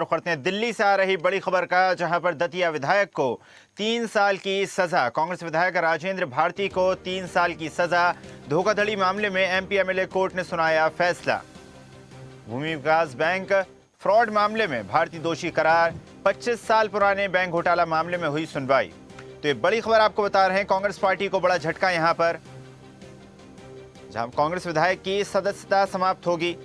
रुख करते हैं दिल्ली से आ रही बड़ी खबर का, जहां पर दतिया विधायक को 3 साल की सजा। कांग्रेस विधायक राजेंद्र भारती को 3 साल की सजा। धोखाधड़ी मामले में एमपी एमएलए कोर्ट ने सुनाया फैसला। भूमि विकास बैंक फ्रॉड मामले में भारती दोषी करार। 25 साल पुराने बैंक घोटाला मामले में हुई सुनवाई। तो ये बड़ी खबर आपको बता रहे हैं। कांग्रेस पार्टी को बड़ा झटका यहां पर, जहां कांग्रेस विधायक की सदस्यता समाप्त होगी।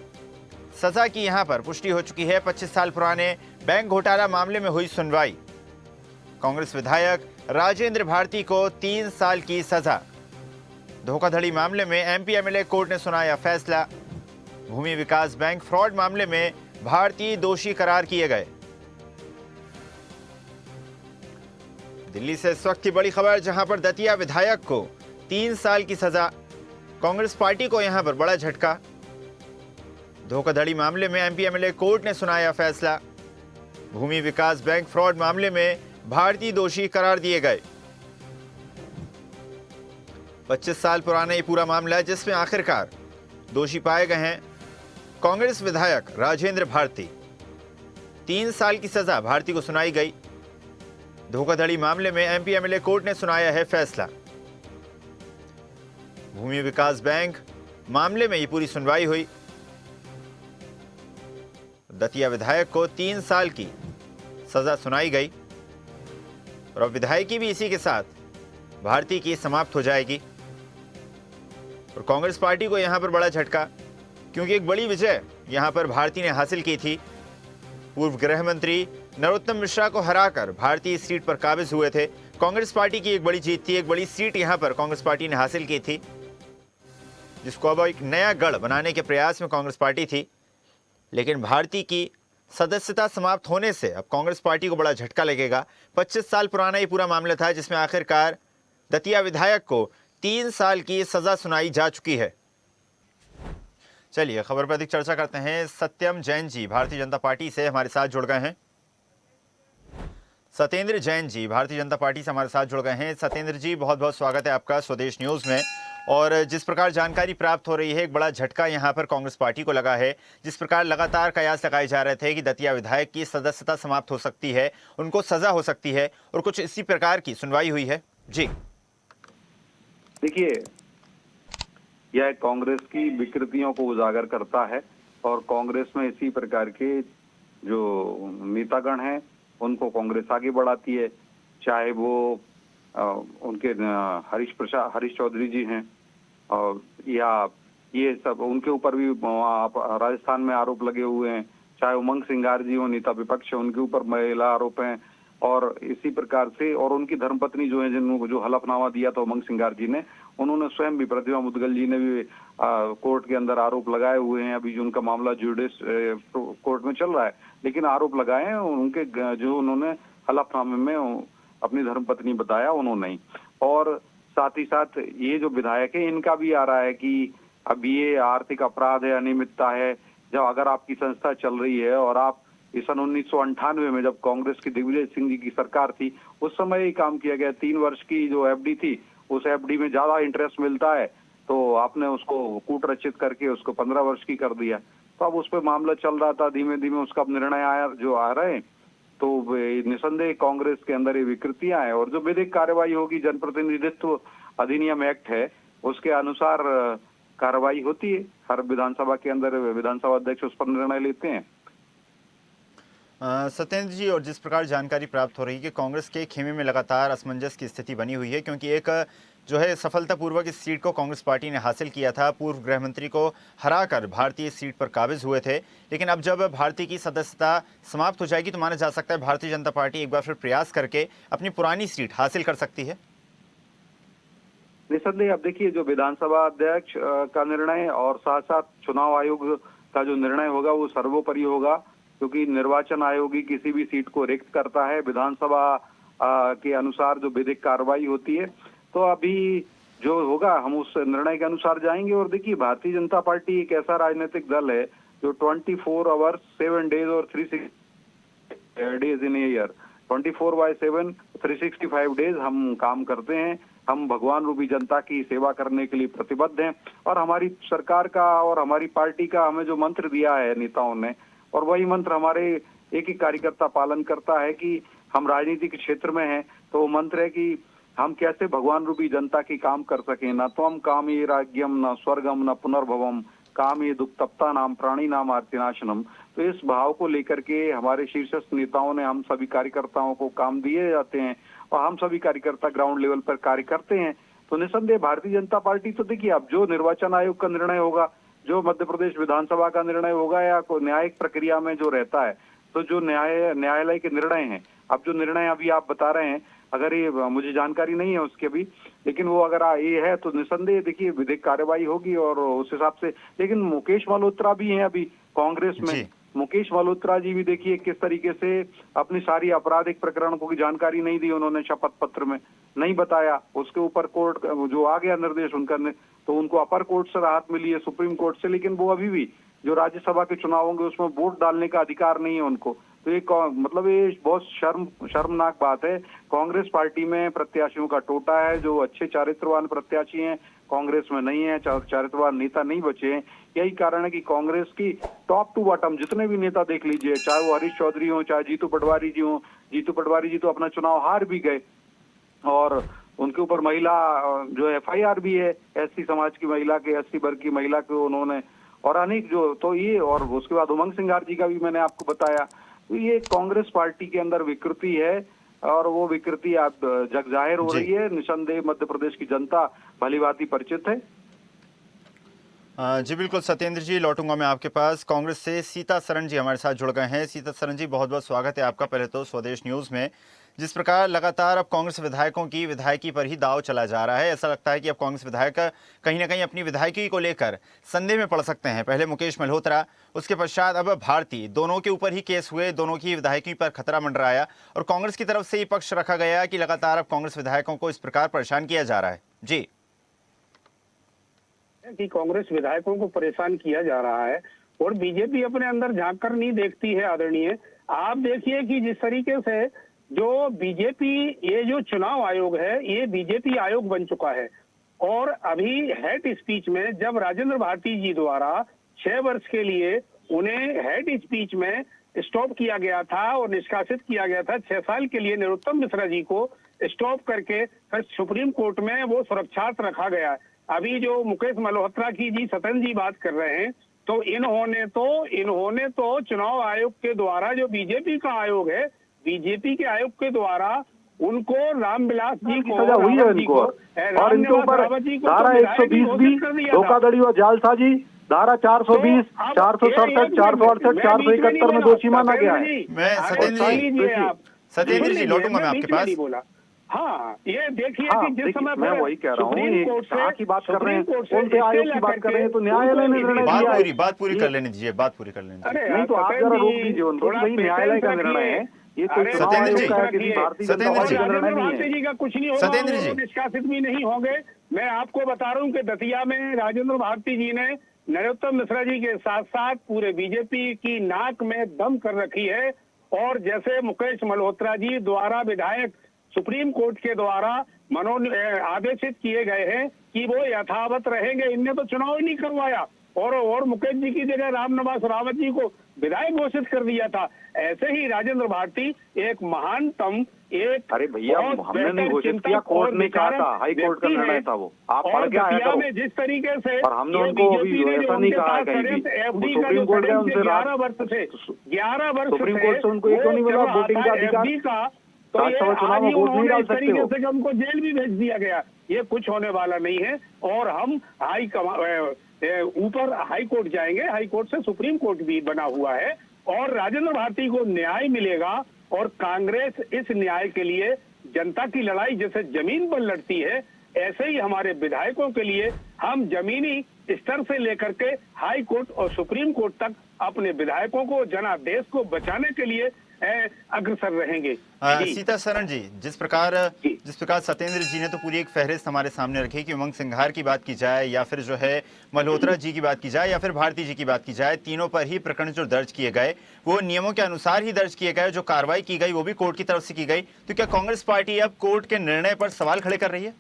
सजा की यहां पर पुष्टि हो चुकी है। 25 साल पुराने बैंक घोटाला मामले में हुई सुनवाई। कांग्रेस विधायक राजेंद्र भारती को 3 साल की सजा। धोखाधड़ी मामले में एमपी एमएलए कोर्ट ने सुनाया फैसला। भूमि विकास बैंक फ्रॉड मामले में भारती दोषी करार किए गए। दिल्ली से इस वक्त की बड़ी खबर, जहां पर दतिया विधायक को 3 साल की सजा। कांग्रेस पार्टी को यहां पर बड़ा झटका। धोखाधड़ी मामले में एमपी एमएलए कोर्ट ने सुनाया फैसला। भूमि विकास बैंक फ्रॉड मामले में भारतीय दोषी करार दिए गए। 25 साल पुराना ये पूरा मामला है, जिसमें आखिरकार दोषी पाए गए हैं कांग्रेस विधायक राजेंद्र भारती। 3 साल की सजा भारती को सुनाई गई। धोखाधड़ी मामले में एमपी एमएलए कोर्ट ने सुनाया है फैसला। भूमि विकास बैंक मामले में ये पूरी सुनवाई हुई। दतिया विधायक को 3 साल की सजा सुनाई गई और अब विधायकी भी इसी के साथ भारती की समाप्त हो जाएगी। और कांग्रेस पार्टी को यहां पर बड़ा झटका, क्योंकि एक बड़ी विजय यहां पर भारती ने हासिल की थी। पूर्व गृह मंत्री नरोत्तम मिश्रा को हराकर भारती इस सीट पर काबिज हुए थे। कांग्रेस पार्टी की एक बड़ी जीत थी, एक बड़ी सीट यहां पर कांग्रेस पार्टी ने हासिल की थी, जिसको अब एक नया गढ़ बनाने के प्रयास में कांग्रेस पार्टी थी। लेकिन भारती की सदस्यता समाप्त होने से अब कांग्रेस पार्टी को बड़ा झटका लगेगा। 25 साल पुराना ये पूरा मामला था, जिसमें आखिरकार दतिया विधायक को 3 साल की सजा सुनाई जा चुकी है। चलिए खबर पर अधिक चर्चा करते हैं। सत्यम जैन जी भारतीय जनता पार्टी से हमारे साथ जुड़ गए हैं। सत्येंद्र जैन जी भारतीय जनता पार्टी से हमारे साथ जुड़ गए हैं। सत्येंद्र जी, बहुत बहुत स्वागत है आपका स्वदेश न्यूज में। और जिस प्रकार जानकारी प्राप्त हो रही है, एक बड़ा झटका यहां पर कांग्रेस पार्टी को लगा है। जिस प्रकार लगातार कयास लगाए जा रहे थे कि दतिया विधायक की सदस्यता समाप्त हो सकती है, उनको सजा हो सकती है, और कुछ इसी प्रकार की सुनवाई हुई है। जी देखिए, यह कांग्रेस की विकृतियों को उजागर करता है और कांग्रेस में इसी प्रकार के जो नेतागण हैं उनको कांग्रेस आगे बढ़ाती है। चाहे वो उनके हरीश चौधरी जी हैं, और या ये सब उनके ऊपर भी राजस्थान में आरोप लगे हुए हैं। चाहे उमंग सिंगार जी हो, नेता विपक्ष, उनके ऊपर महिला आरोप हैं। और इसी प्रकार से, और उनकी धर्मपत्नी जो है, जिनको जो हलफनामा दिया था उमंग सिंगार जी ने, उन्होंने स्वयं भी, प्रतिभा मुदगल जी ने भी कोर्ट के अंदर आरोप लगाए हुए हैं। अभी जो उनका मामला जुडिस कोर्ट में चल रहा है, लेकिन आरोप लगाए हैं उनके, जो उन्होंने हलफनामे में अपनी धर्मपत्नी बताया उन्होंने ही। और साथ ही साथ ये जो विधायक है, इनका भी आ रहा है कि अब ये आर्थिक अपराध है, अनियमितता है। जब अगर आपकी संस्था चल रही है और आप इस सन 1998 में, जब कांग्रेस की दिग्विजय सिंह जी की सरकार थी, उस समय ही काम किया गया। 3 वर्ष की जो एफडी थी, उस एफडी में ज्यादा इंटरेस्ट मिलता है, तो आपने उसको कूटरचित करके उसको 15 वर्ष की कर दिया। तो अब उस पर मामला चल रहा था, धीमे धीमे उसका निर्णय आया, जो आ रहे हैं। तो निसंदेह कांग्रेस के अंदर ये विकृतियां हैं, और जो विधिक कार्रवाई होगी, जनप्रतिनिधित्व अधिनियम एक्ट है, उसके अनुसार कार्रवाई होती है। हर विधानसभा के अंदर विधानसभा अध्यक्ष उस पर निर्णय लेते हैं। सत्येंद्र जी, और जिस प्रकार जानकारी प्राप्त हो रही है कि कांग्रेस के खेमे में लगातार असमंजस की स्थिति बनी हुई है, क्योंकि एक जो है सफलतापूर्वक इस सीट को कांग्रेस पार्टी ने हासिल किया था। पूर्व गृह मंत्री को हराकर भारतीय सीट पर काबिज हुए थे। लेकिन अब जब भारतीय की सदस्यता समाप्त हो जाएगी, तो माना जा सकता है भारतीय जनता पार्टी एक बार फिर प्रयास करके अपनी पुरानी सीट हासिल कर सकती है। निसंदेह अब देखिए, जो विधानसभा अध्यक्ष का निर्णय और साथ साथ चुनाव आयोग का जो निर्णय होगा, वो सर्वोपरि होगा, क्योंकि निर्वाचन आयोग ही किसी भी सीट को रिक्त करता है। विधानसभा के अनुसार जो विधिक कार्रवाई होती है, तो अभी जो होगा हम उस निर्णय के अनुसार जाएंगे। और देखिए, भारतीय जनता पार्टी एक ऐसा राजनीतिक दल है जो 24 आवर्स 7 डेज और 365 डेज इन ईयर, 24/7 365 डेज हम काम करते हैं। हम भगवान रूपी जनता की सेवा करने के लिए प्रतिबद्ध हैं। और हमारी सरकार का और हमारी पार्टी का हमें जो मंत्र दिया है नेताओं ने, और वही मंत्र हमारे एक एक कार्यकर्ता पालन करता है कि हम राजनीति के क्षेत्र में हैं, तो वो मंत्र है कि हम कैसे भगवान रूपी जनता की काम कर सकें। न त्वम कामी राज्यम न स्वर्गम न पुनर्भवम कामी दुख तप्ता नाम प्राणी नाम आर्तिनाशनम। तो इस भाव को लेकर के हमारे शीर्षस्थ नेताओं ने हम सभी कार्यकर्ताओं को काम दिए जाते हैं और हम सभी कार्यकर्ता ग्राउंड लेवल पर कार्य करते हैं। तो निसंदेह भारतीय जनता पार्टी, तो देखिए अब जो निर्वाचन आयोग का निर्णय होगा, जो मध्य प्रदेश विधानसभा का निर्णय होगा या कोई न्यायिक प्रक्रिया में जो रहता है, तो जो न्यायालय के निर्णय हैं, अब जो निर्णय अभी आप बता रहे हैं, अगर ये मुझे जानकारी नहीं है उसके भी, लेकिन वो अगर ये है तो निसंदेह देखिए विधिक कार्रवाई होगी और उस हिसाब से। लेकिन मुकेश मल्होत्रा भी हैं अभी कांग्रेस में, मुकेश मल्होत्रा जी भी देखिए किस तरीके से अपनी सारी आपराधिक प्रकरणों की जानकारी नहीं दी उन्होंने, शपथ पत्र में नहीं बताया, उसके ऊपर कोर्ट जो आ गया निर्देश उनका, तो उनको अपर कोर्ट से राहत मिली है, सुप्रीम कोर्ट से, लेकिन वो अभी भी जो राज्यसभा के चुनाव होंगे उसमें वोट डालने का अधिकार नहीं है उनको। तो ये मतलब ये बहुत शर्मनाक बात है। कांग्रेस पार्टी में प्रत्याशियों का टोटा है, जो अच्छे चारित्रवान प्रत्याशी हैं कांग्रेस में नहीं है, चारित्रवान नेता नहीं बचे हैं। यही कारण है कि कांग्रेस की टॉप टू बॉटम जितने भी नेता देख लीजिए, चाहे वो हरीश चौधरी हो, चाहे जीतू पटवारी जी हो, जीतू पटवारी जी तो अपना चुनाव हार भी गए और उनके ऊपर महिला जो FIR भी है, SC समाज की महिला के, SC वर्ग की महिला को उन्होंने, और अनेक जो, तो ये, और उसके बाद उमंग सिंघार जी का भी मैंने आपको बताया। तो ये कांग्रेस पार्टी के अंदर विकृति है और वो विकृति आप जग जाहिर हो रही है। निसंदेह मध्य प्रदेश की जनता भलीभांति परिचित है। जी बिल्कुल सत्येंद्र जी, लौटूंगा मैं आपके पास। कांग्रेस से सीता सरन जी हमारे साथ जुड़ गए हैं। सीता सरन जी, बहुत बहुत स्वागत है आपका पहले तो स्वदेश न्यूज़ में। जिस प्रकार लगातार अब कांग्रेस विधायकों की विधायकी पर ही दाव चला जा रहा है, ऐसा लगता है कि अब कांग्रेस विधायक कहीं ना कहीं अपनी विधायकी को लेकर संदेह में पड़ सकते हैं। पहले मुकेश मल्होत्रा, उसके पश्चात अब भारती, दोनों के ऊपर ही केस हुए, दोनों की विधायकी पर खतरा मंडराया और कांग्रेस की तरफ से ये पक्ष रखा गया कि लगातार अब कांग्रेस विधायकों को इस प्रकार परेशान किया जा रहा है। जी, कि कांग्रेस विधायकों को परेशान किया जा रहा है और बीजेपी अपने अंदर झांक कर नहीं देखती है। आदरणीय, आप देखिए कि जिस तरीके से जो बीजेपी, ये जो चुनाव आयोग है ये बीजेपी आयोग बन चुका है और अभी हेड स्पीच में जब राजेंद्र भारती जी द्वारा 6 वर्ष के लिए उन्हें हेड स्पीच में स्टॉप किया गया था और निष्कासित किया गया था, 6 साल के लिए नरोत्तम मिश्रा जी को स्टॉप करके फिर सुप्रीम कोर्ट में वो सुरक्षार्थ रखा गया। अभी जो मुकेश मल्होत्रा की जी सतन जी बात कर रहे हैं, तो इन्होंने तो चुनाव आयोग के द्वारा, जो बीजेपी का आयोग है, बीजेपी के आयोग के द्वारा उनको रामविलास जी को सजा हुई है इनको, और इनके ऊपर धारा 120 भी धोखाधड़ी और जालसाजी, धारा 420, 467, 468, 471 में दोषी माना गया है। मैं सत्येंद्र जी लौटूंगा मैं आपके पास। बोला हाँ, ये देखिए कि जिस समय मैं वही कह रहा हूँ, कहाँ की बात कर रहे हैं, कौन से आयोग की बात कर रहे हैं, तो न्यायालय ने निर्णय दिया है। बात पूरी कर लेने दीजिए, बात पूरी कर लेने दीजिए। नहीं तो आप जरा रोक दीजिए उनको, भाई न्यायालय का निर्णय है ये, कोई सत्येंद्र जी, सत्येंद्र जी का कुछ नहीं होगा, सत्येंद्र जी निष्कासित भी नहीं होंगे। मैं आपको बता रहा हूँ कि दतिया में राजेंद्र भारती जी ने नरोत्तम मिश्रा जी के साथ साथ पूरे बीजेपी की नाक में दम कर रखी है और जैसे मुकेश मल्होत्रा जी द्वारा विधायक सुप्रीम कोर्ट के द्वारा आदेशित किए गए हैं कि वो यथावत रहेंगे, इनने तो चुनाव ही नहीं करवाया और मुकेश जी की जगह रामनिवास रावत जी को विधायक घोषित कर दिया था। ऐसे ही राजेंद्र भारती एक महानतम, एक, अरे भैया हमने नहीं घोषित किया, कोर्ट ने कहा था, हाई कोर्ट का निर्णय था वो, आप पढ़ के आए थे। जिस तरीके से और हमने उनको अभी ऐसा नहीं कहा कहीं भी, सुप्रीम कोर्ट गए उनसे 11 वर्ष से सुप्रीम कोर्ट से उनको एक नहीं मिला वोटिंग का अधिकार, तो ये चुनाव में वोट नहीं डाल सकते तरीके से उनको जेल भी भेज दिया गया। ये कुछ होने वाला नहीं है और हम ऊपर हाई कोर्ट जाएंगे, हाई कोर्ट से सुप्रीम कोर्ट भी बना हुआ है और राजेंद्र भारती को न्याय मिलेगा और कांग्रेस इस न्याय के लिए जनता की लड़ाई जैसे जमीन पर लड़ती है, ऐसे ही हमारे विधायकों के लिए हम जमीनी स्तर से लेकर के हाई कोर्ट और सुप्रीम कोर्ट तक अपने विधायकों को, जनादेश को बचाने के लिए अग्रसर रहेंगे। सीता सरन जी, जिस प्रकार सत्येंद्र जी ने तो पूरी एक फहरिस्त हमारे सामने रखी कि उमंग सिंघार की बात की जाए या फिर जो है मल्होत्रा जी की बात की जाए या फिर भारती जी की बात की जाए, तीनों पर ही प्रकरण जो दर्ज किए गए वो नियमों के अनुसार ही दर्ज किए गए, जो कार्रवाई की गई वो भी कोर्ट की तरफ से की गई। तो क्या कांग्रेस पार्टी अब कोर्ट के निर्णय पर सवाल खड़े कर रही है?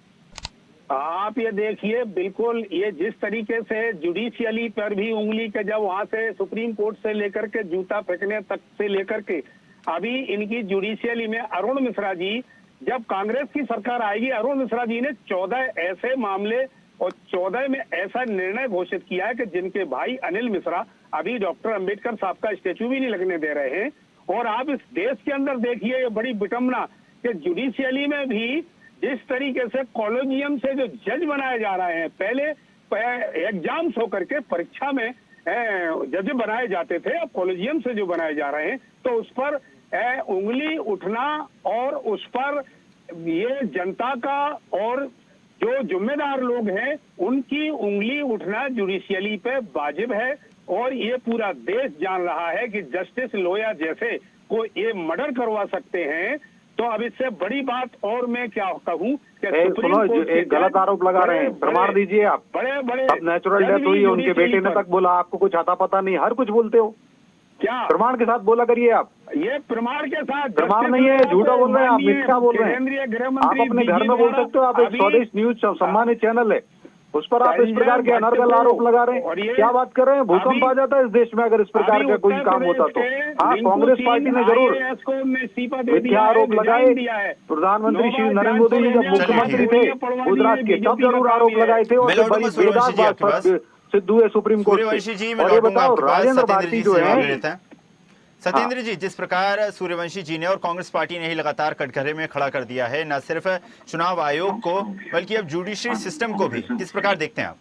आप ये देखिए, बिल्कुल ये जिस तरीके से जुडिशियली पर भी उंगली के, जब वहां से सुप्रीम कोर्ट से लेकर के जूता फेंकने तक से लेकर के अभी इनकी जुडिशियली में अरुण मिश्रा जी, जब कांग्रेस की सरकार आएगी, अरुण मिश्रा जी ने 14 ऐसे मामले और 14 में ऐसा निर्णय घोषित किया है कि जिनके भाई अनिल मिश्रा अभी डॉक्टर अंबेडकर साहब का स्टेचू भी नहीं लगने दे रहे हैं। और आप इस देश के अंदर देखिए, ये बड़ी विडंबना कि जुडिशियली में भी जिस तरीके से कॉलेजियम से जो जज बनाए जा रहे हैं, पहले एग्जाम्स होकर के परीक्षा में जज बनाए जाते थे, अब कॉलेजियम से जो बनाए जा रहे हैं, तो उस पर उंगली उठना और उस पर ये जनता का और जो जिम्मेदार लोग हैं उनकी उंगली उठना जुडिशियली पे वाजिब है। और ये पूरा देश जान रहा है कि जस्टिस लोया जैसे को ये मर्डर करवा सकते हैं, तो अब इससे बड़ी बात और मैं क्या कहूँ कि सुप्रीम कोर्ट एक गलत आरोप लगा रहे हैं, प्रमाण दीजिए आप। बड़े बड़े अब नेचुरल डेथ हुई है, उनके बेटे ने तक बोला, आपको कुछ आता पता नहीं, हर कुछ बोलते हो, क्या प्रमाण के साथ बोला करिए आप। ये प्रमाण के साथ प्रमाण नहीं है, झूठा बोल रहे हैं आप, मिथ्या बोल रहे हैं। आप अपने घर में बोल सकते हो, आप एक स्वदेश न्यूज सम्मानित चैनल है, उस पर आप इस प्रकार के अनर्गल आरोप लगा रहे हैं। क्या बात कर रहे हैं? भूकंप आ जाता है इस देश में अगर इस प्रकार का कोई काम होता तो। हाँ, कांग्रेस पार्टी ने जरूर मिथ्या आरोप लगाए। प्रधानमंत्री श्री नरेंद्र मोदी जी जब मुख्यमंत्री थे गुजरात के, तब जरूर आरोप लगाए थे। और बड़ी बेदाग बात सिद्धू है सुप्रीम कोर्ट से। और ये बताओ, राजेंद्र भारती जो है, सत्येंद्र जी, जिस प्रकार सूर्यवंशी जी ने और कांग्रेस पार्टी ने ही लगातार कटघरे में खड़ा कर दिया है न सिर्फ चुनाव आयोग को बल्कि अब जुडिशरी सिस्टम को भी, किस प्रकार देखते हैं आप?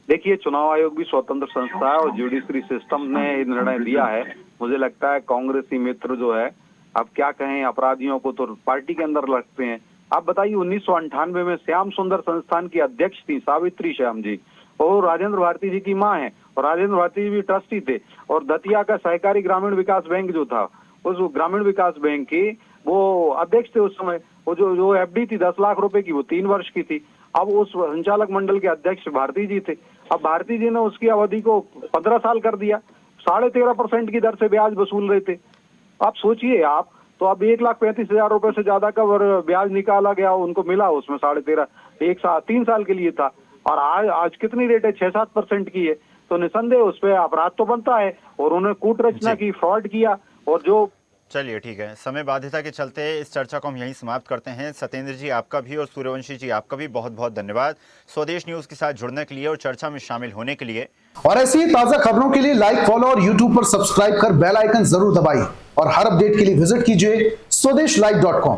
देखिए, चुनाव आयोग भी स्वतंत्र संस्था है और जुडिशरी सिस्टम ने निर्णय दिया है। मुझे लगता है कांग्रेसी मित्र जो है, अब क्या कहें, अपराधियों को तो पार्टी के अंदर रखते हैं। आप बताइए, 1998 में श्याम सुंदर संस्थान की अध्यक्ष थी सावित्री श्याम जी, और राजेंद्र भारती जी की मां है, और राजेंद्र भारती जी भी ट्रस्टी थे। और दतिया का सहकारी ग्रामीण विकास बैंक जो था, उस ग्रामीण विकास बैंक के वो अध्यक्ष थे उस समय। वो जो एफडी थी 10 लाख रुपए की, वो 3 वर्ष की थी। अब उस संचालक मंडल के अध्यक्ष भारती जी थे। अब भारती जी ने उसकी अवधि को 15 साल कर दिया, 13.5% की दर से ब्याज वसूल रहे थे। आप सोचिए आप, तो अब 1,35,000 रुपए से ज्यादा का ब्याज निकाला गया, उनको मिला उसमें 13.5, 3 साल के लिए था। और आज कितनी रेट है? 6-7% की है। तो निसंदेह उस पर अपराध तो बनता है, और उन्होंने कूट रचना की, फ्रॉड किया। और जो चलिए ठीक है, समय बाध्यता के चलते इस चर्चा को हम यहीं समाप्त करते हैं। सत्येंद्र जी आपका भी और सूर्यवंशी जी आपका भी बहुत बहुत धन्यवाद स्वदेश न्यूज के साथ जुड़ने के लिए और चर्चा में शामिल होने के लिए। और ऐसी ही ताजा खबरों के लिए लाइक, फॉलो और यूट्यूब पर सब्सक्राइब कर बेल आइकन जरूर दबाइए। और हर अपडेट के लिए विजिट कीजिए स्वदेशलाइव.com।